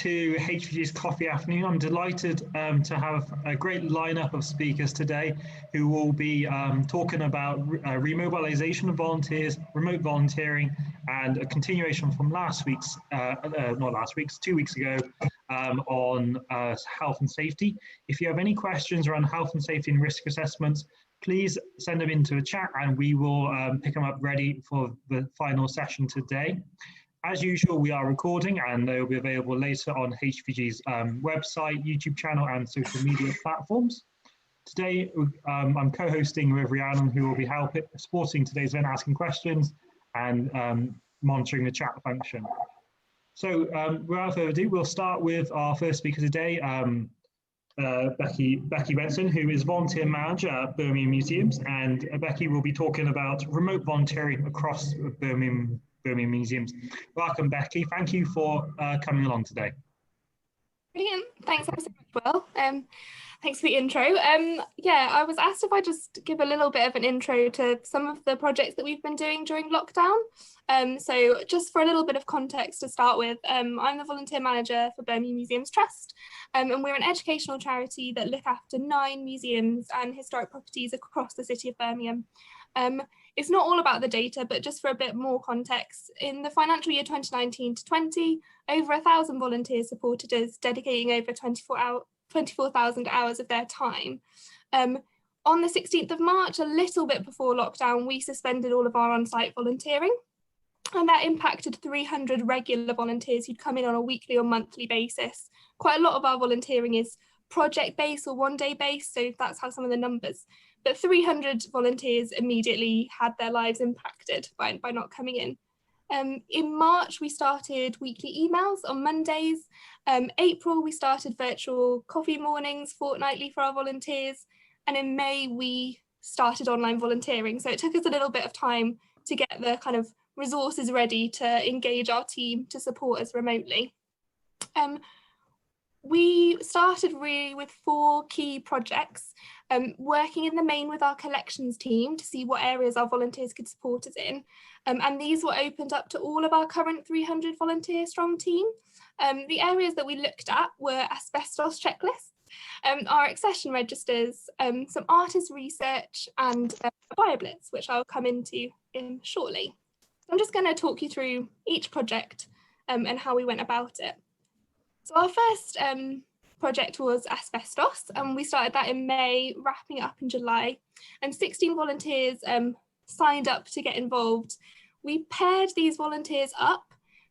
to HVG's Coffee Afternoon. I'm delighted to have a great lineup of speakers today who will be talking about remobilization of volunteers, remote volunteering, and a continuation from last week's, not last week's, 2 weeks ago, on health and safety. If you have any questions around health and safety and risk assessments, please send them into the chat and we will pick them up ready for the final session today. As usual, we are recording and they will be available later on HVG's website, YouTube channel and social media platforms. Today, I'm co-hosting with Rhiannon, who will be supporting today's event, asking questions and monitoring the chat function. So without further ado, we'll start with our first speaker today, Becky Benson, who is volunteer manager at Birmingham Museums, and Becky will be talking about remote volunteering across Birmingham Museums. Welcome, Becky. Thank you for coming along today. Brilliant. Thanks so much, Will. Thanks for the intro. Yeah, I was asked if I just give a little bit of an intro to some of the projects that we've been doing during lockdown. So just for a little bit of context to start with, I'm the volunteer manager for Birmingham Museums Trust, and we're an educational charity that look after 9 museums and historic properties across the city of Birmingham. It's not all about the data, but just for a bit more context, in the financial year 2019 to 20, over 1,000 volunteers supported us, dedicating over 24,000 hours of their time. On the 16th of March, a little bit before lockdown, we suspended all of our on-site volunteering, and that impacted 300 regular volunteers who'd come in on a weekly or monthly basis. Quite a lot of our volunteering is project-based or one-day based, so that's how some of the numbers. But 300 volunteers immediately had their lives impacted by not coming in. In March, we started weekly emails on Mondays. April, we started virtual coffee mornings fortnightly for our volunteers. And in May, we started online volunteering. So it took us a little bit of time to get the kind of resources ready to engage our team to support us remotely. We started really with 4 key projects, working in the main with our collections team to see what areas our volunteers could support us in. And these were opened up to all of our current 300 volunteer strong team. The areas that we looked at were asbestos checklists, our accession registers, some artist research and a BioBlitz, which I'll come into shortly. I'm just going to talk you through each project and how we went about it. So our first project was asbestos, and we started that in May, wrapping it up in July, and 16 volunteers signed up to get involved. We paired these volunteers up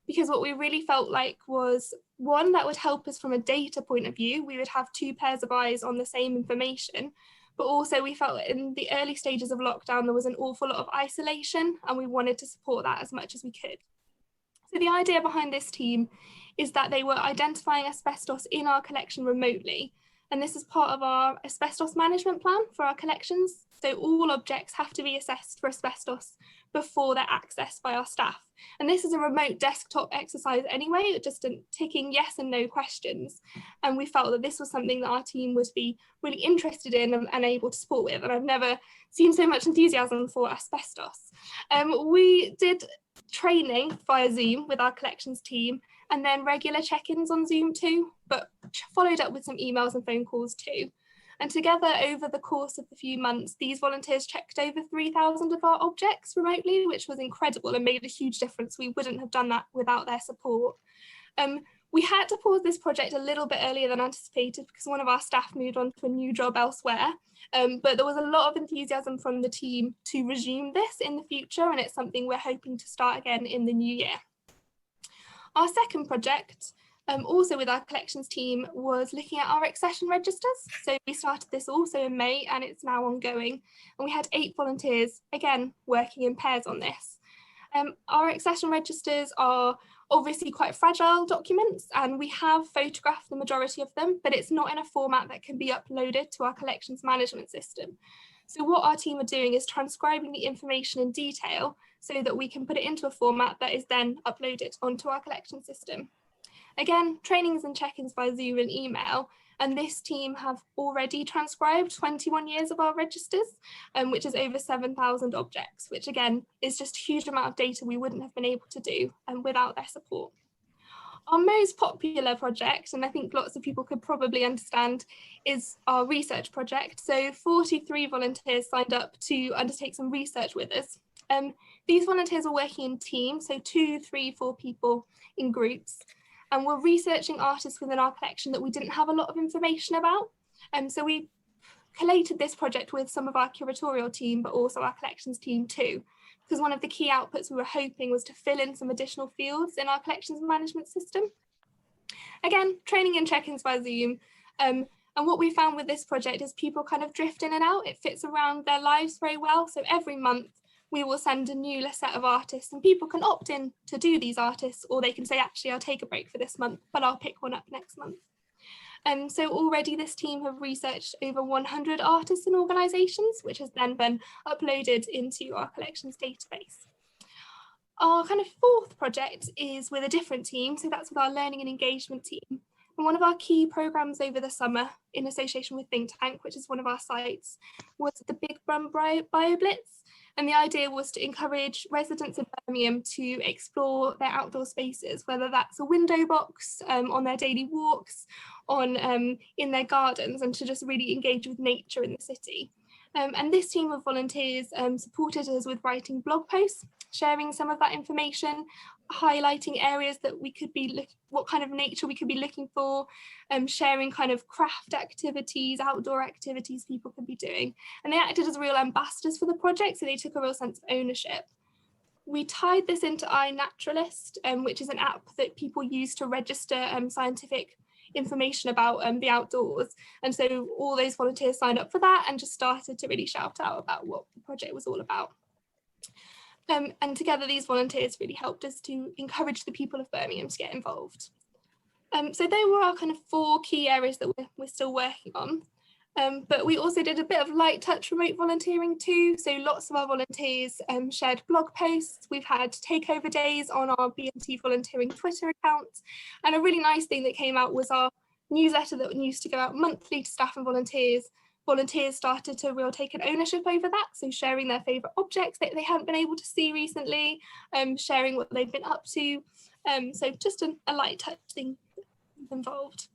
because what we really felt like was, one, that would help us from a data point of view. We would have 2 pairs of eyes on the same information, but also we felt in the early stages of lockdown there was an awful lot of isolation, and we wanted to support that as much as we could. So the idea behind this team is that they were identifying asbestos in our collection remotely. And this is part of our asbestos management plan for our collections. So all objects have to be assessed for asbestos before they're accessed by our staff. And this is a remote desktop exercise anyway, just ticking yes and no questions. And we felt that this was something that our team would be really interested in and able to support with. And I've never seen so much enthusiasm for asbestos. We did training via Zoom with our collections team, and then regular check-ins on Zoom too, but followed up with some emails and phone calls too. And together over the course of the few months, these volunteers checked over 3,000 of our objects remotely, which was incredible and made a huge difference. We wouldn't have done that without their support. We had to pause this project a little bit earlier than anticipated because one of our staff moved on to a new job elsewhere. But there was a lot of enthusiasm from the team to resume this in the future, and it's something we're hoping to start again in the new year. Our second project, also with our collections team, was looking at our accession registers. So we started this also in May, and it's now ongoing. And we had 8 volunteers, again, working in pairs on this. Our accession registers are obviously quite fragile documents, and we have photographed the majority of them, but it's not in a format that can be uploaded to our collections management system. So what our team are doing is transcribing the information in detail so that we can put it into a format that is then uploaded onto our collection system. Again, trainings and check-ins by Zoom and email, and this team have already transcribed 21 years of our registers, which is over 7,000 objects, which again is just a huge amount of data we wouldn't have been able to do without their support. Our most popular project, and I think lots of people could probably understand, is our research project. So 43 volunteers signed up to undertake some research with us. These volunteers are working in teams, so 2, 3, 4 people in groups, and we're researching artists within our collection that we didn't have a lot of information about. So we collated this project with some of our curatorial team, but also our collections team too, because one of the key outputs we were hoping was to fill in some additional fields in our collections management system. Again, training and check-ins by Zoom. And what we found with this project is people kind of drift in and out. It fits around their lives very well. So every month we will send a new set of artists, and people can opt in to do these artists, or they can say, actually, I'll take a break for this month, but I'll pick one up next month. So already this team have researched over 100 artists and organisations, which has then been uploaded into our collections database. Our kind of fourth project is with a different team, so that's with our learning and engagement team. And one of our key programmes over the summer, in association with Think Tank, which is one of our sites, was the Big Brum BioBlitz. And the idea was to encourage residents of Birmingham to explore their outdoor spaces, whether that's a window box, on their daily walks, in their gardens, and to just really engage with nature in the city. And this team of volunteers supported us with writing blog posts, sharing some of that information, highlighting areas that we could be what kind of nature we could be looking for, sharing kind of craft activities, outdoor activities people could be doing. And they acted as real ambassadors for the project, so they took a real sense of ownership. We tied this into iNaturalist, which is an app that people use to register scientific information about the outdoors. And so all those volunteers signed up for that and just started to really shout out about what the project was all about. And together these volunteers really helped us to encourage the people of Birmingham to get involved. So they were our kind of 4 key areas that we're still working on. But we also did a bit of light touch remote volunteering too. So lots of our volunteers shared blog posts. We've had takeover days on our B&T volunteering Twitter account. And a really nice thing that came out was our newsletter that used to go out monthly to staff and volunteers. Volunteers started to really take an ownership over that. So sharing their favourite objects that they hadn't been able to see recently, sharing what they've been up to. So just a light touch thing involved.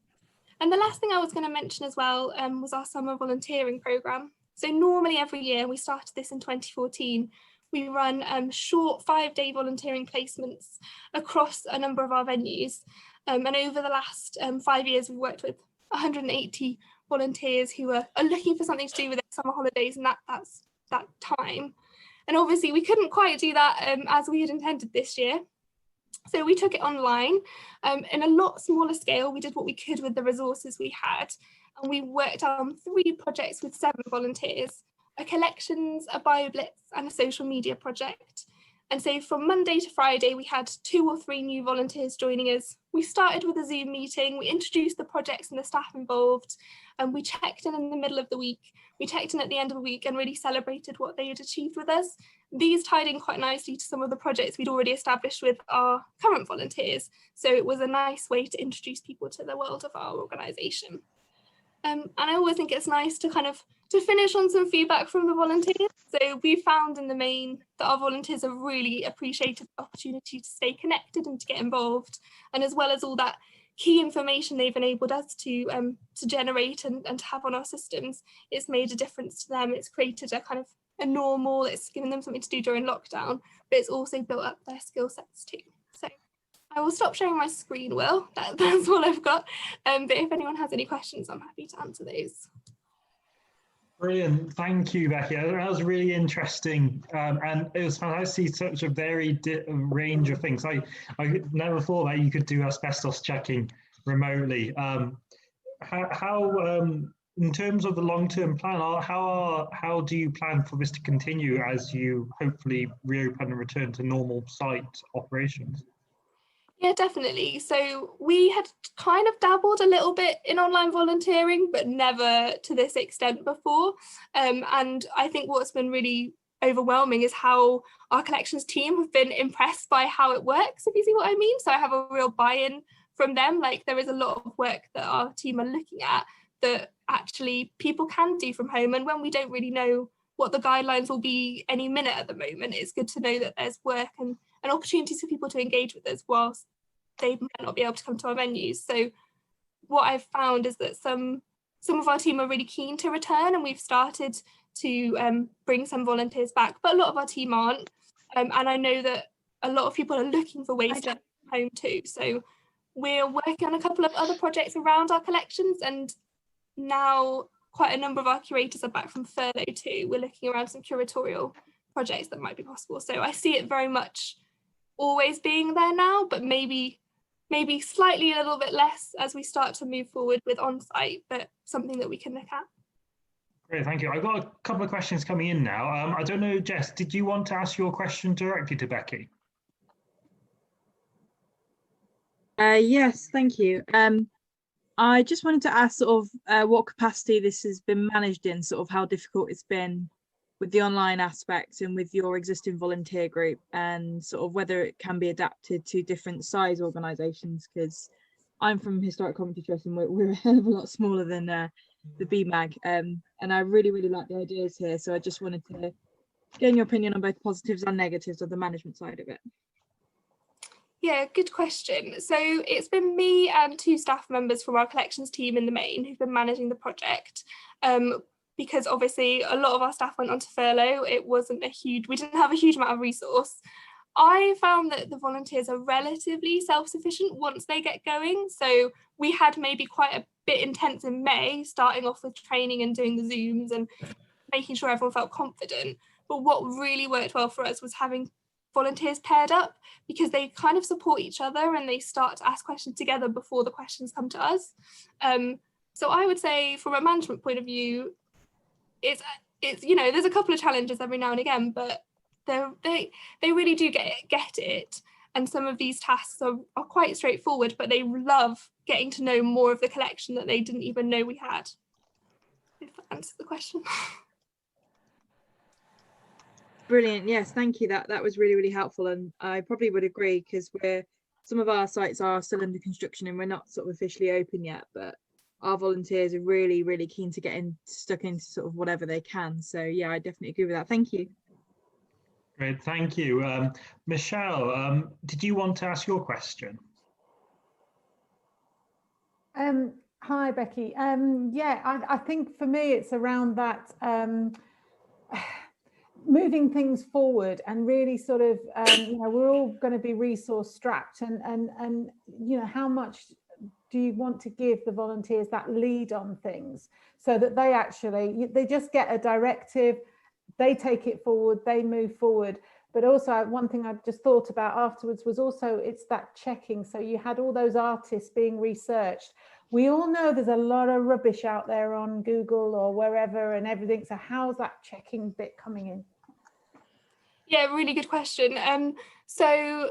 And the last thing I was going to mention as well was our summer volunteering programme. So normally every year, we started this in 2014, we run short 5-day volunteering placements across a number of our venues. And over the last 5 years, we've worked with 180 volunteers who are looking for something to do with their summer holidays, and that's that time. And obviously we couldn't quite do that as we had intended this year. So we took it online in a lot smaller scale. We did what we could with the resources we had, and we worked on 3 projects with 7 volunteers, a collections, a BioBlitz, and a social media project. And so from Monday to Friday, we had 2 or 3 new volunteers joining us. We started with a Zoom meeting, we introduced the projects and the staff involved, and we checked in the middle of the week. We checked in at the end of the week and really celebrated what they had achieved with us. These tied in quite nicely to some of the projects we'd already established with our current volunteers. So it was a nice way to introduce people to the world of our organisation. And I always think it's nice to to finish on some feedback from the volunteers. So we found in the main that our volunteers have really appreciated the opportunity to stay connected and to get involved. And as well as all that key information they've enabled us to generate and to have on our systems, it's made a difference to them. It's created a normal, it's given them something to do during lockdown, but it's also built up their skill sets too. So I will stop sharing my screen, Will. That's all I've got. But if anyone has any questions, I'm happy to answer those. Brilliant. Thank you, Becky. That was really interesting. And it was fantastic to see such a varied range of things. I never thought that you could do asbestos checking remotely. How in terms of the long-term plan, how do you plan for this to continue as you hopefully reopen and return to normal site operations? Yeah, definitely. So we had kind of dabbled a little bit in online volunteering, but never to this extent before. And I think what's been really overwhelming is how our collections team have been impressed by how it works, if you see what I mean. So I have a real buy-in from them. Like, there is a lot of work that our team are looking at that actually people can do from home. And when we don't really know what the guidelines will be any minute at the moment, it's good to know that there's work and opportunities for people to engage with us whilst they might not be able to come to our venues. So what I've found is that some of our team are really keen to return, and we've started to bring some volunteers back, but a lot of our team aren't. And I know that a lot of people are looking for ways to home too. So we're working on a couple of other projects around our collections, and now quite a number of our curators are back from furlough too. We're looking around some curatorial projects that might be possible. So I see it very much always being there now, but maybe slightly a little bit less as we start to move forward with on-site, but something that we can look at. Great, thank you. I've got a couple of questions coming in now. I don't know, Jess, did you want to ask your question directly to Becky? Yes, thank you. I just wanted to ask sort of what capacity this has been managed in, sort of how difficult it's been with the online aspect and with your existing volunteer group, and sort of whether it can be adapted to different size organisations, because I'm from Historic Community Trust and we're a hell of a lot smaller than the BMAG, and I really like the ideas here. So I just wanted to get your opinion on both positives and negatives of the management side of it. Yeah, good question. So it's been me and 2 staff members from our collections team in the main who've been managing the project. Because obviously a lot of our staff went onto furlough. We didn't have a huge amount of resource. I found that the volunteers are relatively self-sufficient once they get going. So we had maybe quite a bit intense in May, starting off with training and doing the Zooms and making sure everyone felt confident. But what really worked well for us was having volunteers paired up, because they kind of support each other and they start to ask questions together before the questions come to us. So I would say from a management point of view, it's there's a couple of challenges every now and again, but they really do get it. And some of these tasks are quite straightforward, but they love getting to know more of the collection that they didn't even know we had. If that answers the question. Brilliant. Yes, thank you. That was really helpful, and I probably would agree, because some of our sites are still under construction and we're not sort of officially open yet, but our volunteers are really keen to get stuck into sort of whatever they can. So yeah, I definitely agree with that. Thank you. Great, thank you. Michelle, did you want to ask your question? Hi, Becky. Yeah, I think for me it's around that moving things forward, and really sort of we're all going to be resource strapped, and how much do you want to give the volunteers that lead on things, so that they just get a directive, they take it forward, they move forward. But also one thing I just thought about afterwards was also it's that checking. So you had all those artists being researched. We all know there's a lot of rubbish out there on Google or wherever and everything. So how's that checking bit coming in? Yeah, really good question. So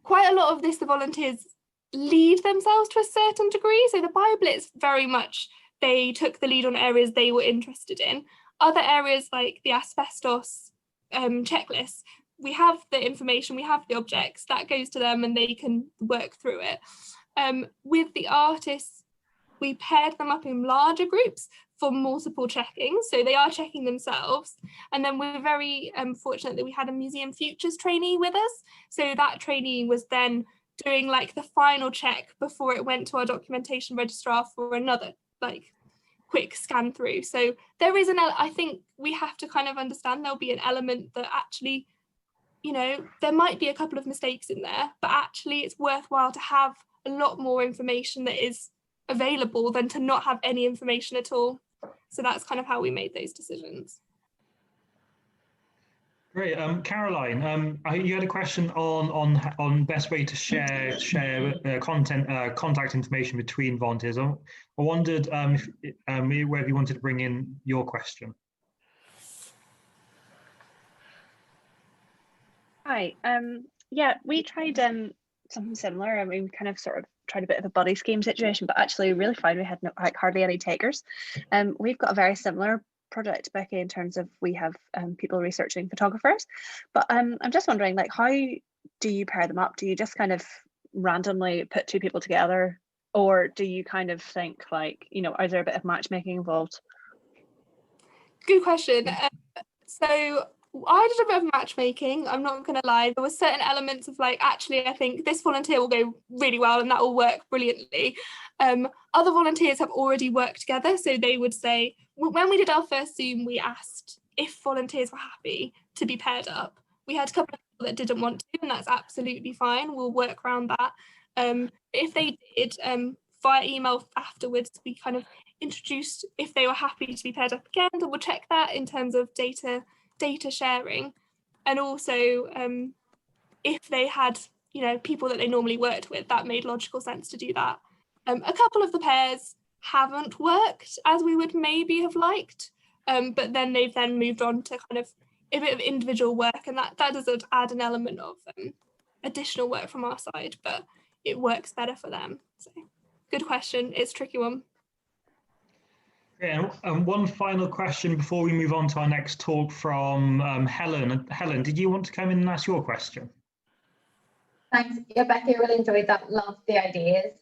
quite a lot of this, the volunteers lead themselves to a certain degree. So the BioBlitz very much, they took the lead on areas they were interested in. Other areas like the asbestos checklist, we have the information, we have the objects, that goes to them and they can work through it. With the artists, we paired them up in larger groups for multiple checking, so they are checking themselves. And then we're very fortunate that we had a Museum Futures trainee with us, so that trainee was then doing like the final check before it went to our documentation registrar for another like quick scan through. So there is I think we have to kind of understand there'll be an element that actually, there might be a couple of mistakes in there, but actually it's worthwhile to have a lot more information that is available than to not have any information at all. So that's kind of how we made those decisions. Great, Caroline, you had a question on best way to share contact information between volunteers. I wondered whether you wanted to bring in your question. Hi, yeah, we tried something similar. I mean, we kind of sort of tried a bit of a buddy scheme situation, but actually really found we had hardly any takers. We've got a very similar project, Becky, in terms of we have people researching photographers, but I'm just wondering, like, how do you pair them up? Do you just kind of randomly put 2 people together, or do you kind of think like, is there a bit of matchmaking involved? Good question. So I did a bit of matchmaking, I'm not going to lie. There were certain elements of like, actually, I think this volunteer will go really well and that will work brilliantly. Other volunteers have already worked together. So they would say, when we did our first Zoom, we asked if volunteers were happy to be paired up. We had a couple of people that didn't want to, and that's absolutely fine. We'll work around that. If they did, via email afterwards, we kind of introduced if they were happy to be paired up again, double check that in terms of data sharing, and also if they had people that they normally worked with, that made logical sense to do that. A couple of the pairs haven't worked as we would maybe have liked, but then they've then moved on to kind of a bit of individual work, and that does add an element of additional work from our side, but it works better for them. So good question. It's a tricky one. Yeah, and one final question before we move on to our next talk from Helen. Helen, did you want to come in and ask your question? Thanks. Yeah, Becky, I really enjoyed that. Loved the ideas.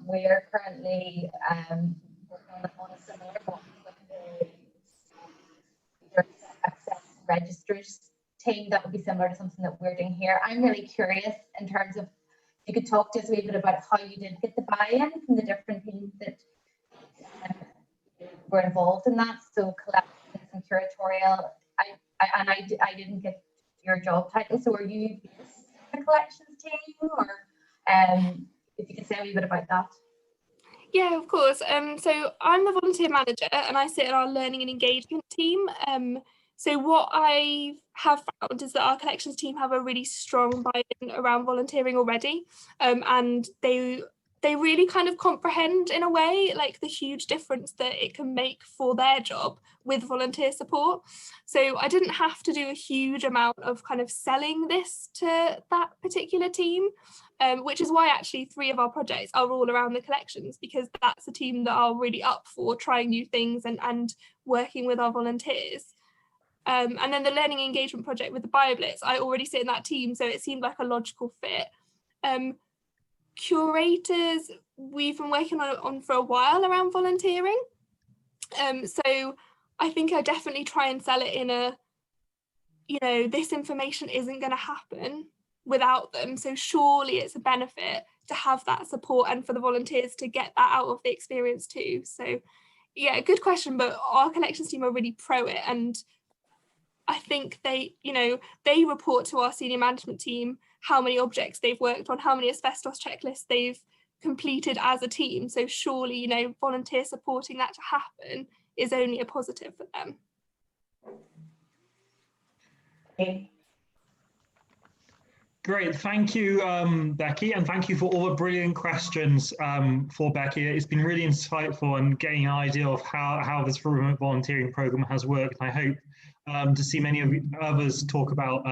We are currently working on a similar one with the access registers team that would be similar to something that we're doing here. I'm really curious in terms of, you could talk to us a wee bit about how you did get the buy-in from the different teams that were involved in that. So collections and curatorial. I didn't get your job title. So are you the collections team, or if you could say a wee bit about that? Yeah, of course. So I'm the volunteer manager and I sit in our learning and engagement team. So what I have found is that our collections team have a really strong buy-in around volunteering already, and they really kind of comprehend in a way like the huge difference that it can make for their job with volunteer support. So I didn't have to do a huge amount of kind of selling this to that particular team, which is why actually 3 of our projects are all around the collections, because that's a team that are really up for trying new things and working with our volunteers. And then the learning engagement project with the BioBlitz, I already sit in that team, so it seemed like a logical fit. Curators, we've been working on for a while around volunteering. So I think I definitely try and sell it in a, this information isn't going to happen without them. So surely it's a benefit to have that support and for the volunteers to get that out of the experience too. So yeah, good question, but our collections team are really pro it. And I think they report to our senior management team how many objects they've worked on, how many asbestos checklists they've completed as a team. So surely, volunteer supporting that to happen is only a positive for them. Okay. Great, thank you, Becky, and thank you for all the brilliant questions for Becky. It's been really insightful and getting an idea of how this remote volunteering program has worked. I hope to see many of others talk about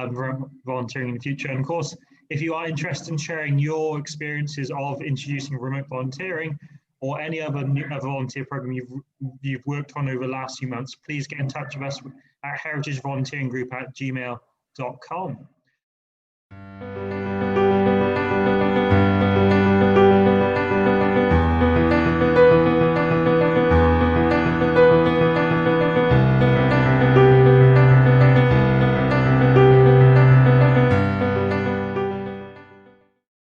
volunteering in the future. And of course, if you are interested in sharing your experiences of introducing remote volunteering or any other volunteer program you've worked on over the last few months, please get in touch with us at heritagevolunteeringgroup@gmail.com.